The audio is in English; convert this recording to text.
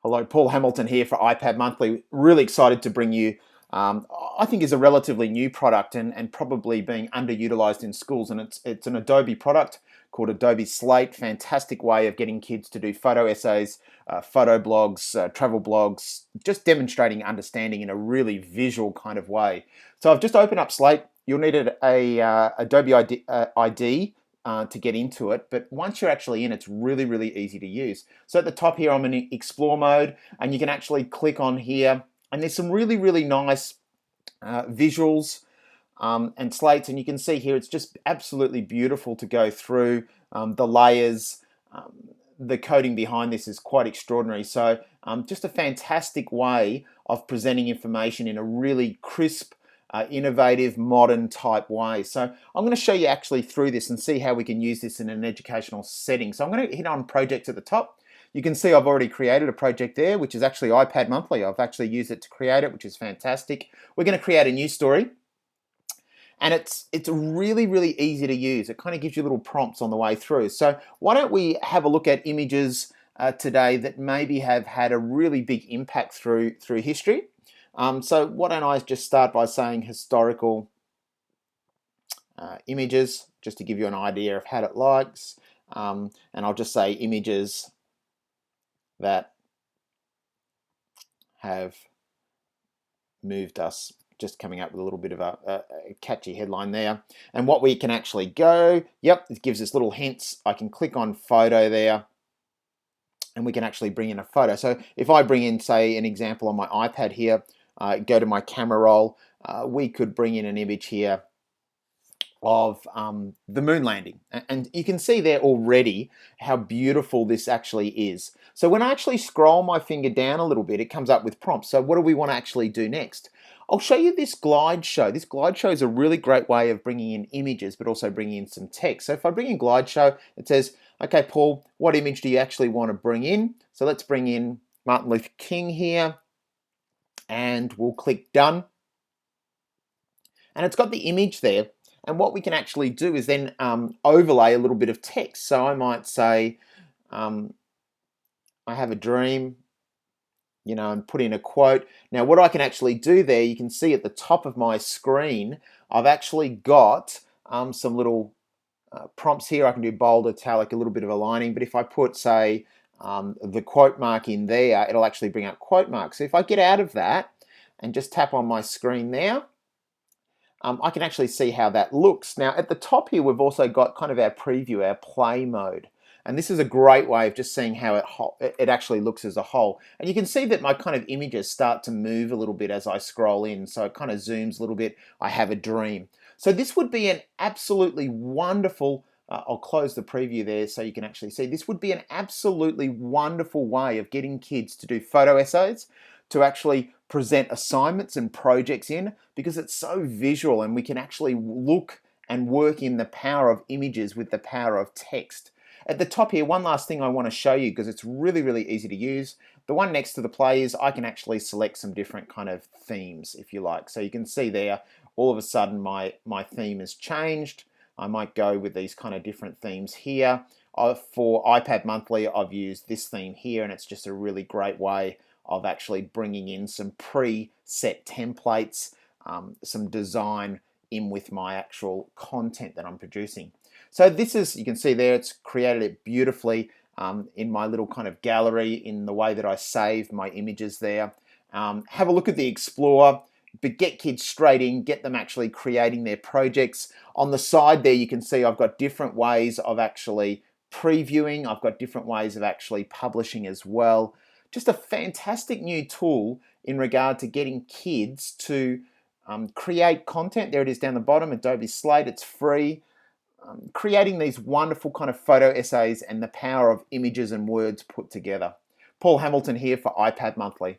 Hello, Paul Hamilton here for iPad Monthly. Really excited to bring you, I think is a relatively new product and probably being underutilized in schools. And it's an Adobe product called Adobe Slate. Fantastic way of getting kids to do photo essays, photo blogs, travel blogs, just demonstrating understanding in a really visual kind of way. So I've just opened up Slate. You'll need a Adobe ID to get into it, but once you're actually in, it's really, really easy to use. So at the top here, I'm in Explore mode, and you can actually click on here, and there's some really, really nice visuals and slates, and you can see here, it's just absolutely beautiful to go through the layers. The coding behind this is quite extraordinary. So just a fantastic way of presenting information in a really crisp, innovative, modern type way. So I'm going to show you actually through this and see how we can use this in an educational setting. So I'm going to hit on projects at the top. You can see I've already created a project there, which is actually iPad Monthly. I've actually used it to create it, which is fantastic. We're going to create a new story. And it's really, really easy to use. It kind of gives you little prompts on the way through. So why don't we have a look at images today that maybe have had a really big impact through history. So why don't I just start by saying historical images, just to give you an idea of how it likes. And I'll just say images that have moved us, just coming up with a little bit of a catchy headline there. And what we can actually go, yep, it gives us little hints. I can click on photo there, and we can actually bring in a photo. So if I bring in, say, an example on my iPad here, go to my camera roll, we could bring in an image here of the moon landing. And you can see there already how beautiful this actually is. So when I actually scroll my finger down a little bit, it comes up with prompts. So what do we want to actually do next? I'll show you this glide show. This glide show is a really great way of bringing in images, but also bringing in some text. So if I bring in glide show, it says, okay, Paul, what image do you actually want to bring in? So let's bring in Martin Luther King here, and we'll click done. And it's got the image there. And what we can actually do is then overlay a little bit of text. So I might say, I have a dream, and put in a quote. Now what I can actually do there, you can see at the top of my screen, I've actually got some little prompts here. I can do bold, italic, a little bit of aligning, but if I put, say, the quote mark in there, it'll actually bring up quote marks. So if I get out of that and just tap on my screen there, I can actually see how that looks. Now at the top here, we've also got kind of our preview, our play mode. And this is a great way of just seeing how it actually looks as a whole. And you can see that my kind of images start to move a little bit as I scroll in. So it kind of zooms a little bit. I have a dream. So this would be an absolutely wonderful, I'll close the preview there so you can actually see. This would be an absolutely wonderful way of getting kids to do photo essays, to actually present assignments and projects in, because it's so visual and we can actually look and work in the power of images with the power of text. At the top here, one last thing I want to show you, because it's really, really easy to use. The one next to the play is I can actually select some different kind of themes, if you like. So you can see there, all of a sudden my theme has changed. I might go with these kind of different themes here. For iPad Monthly, I've used this theme here, and it's just a really great way of actually bringing in some preset templates, some design in with my actual content that I'm producing. So this is, you can see there, it's created it beautifully in my little kind of gallery in the way that I save my images there. Have a look at the Explore, but get kids straight in, get them actually creating their projects. On the side there, you can see I've got different ways of actually previewing. I've got different ways of actually publishing as well. Just a fantastic new tool in regard to getting kids to create content. There it is down the bottom, Adobe Slate, it's free. Creating these wonderful kind of photo essays and the power of images and words put together. Paul Hamilton here for iPad Monthly.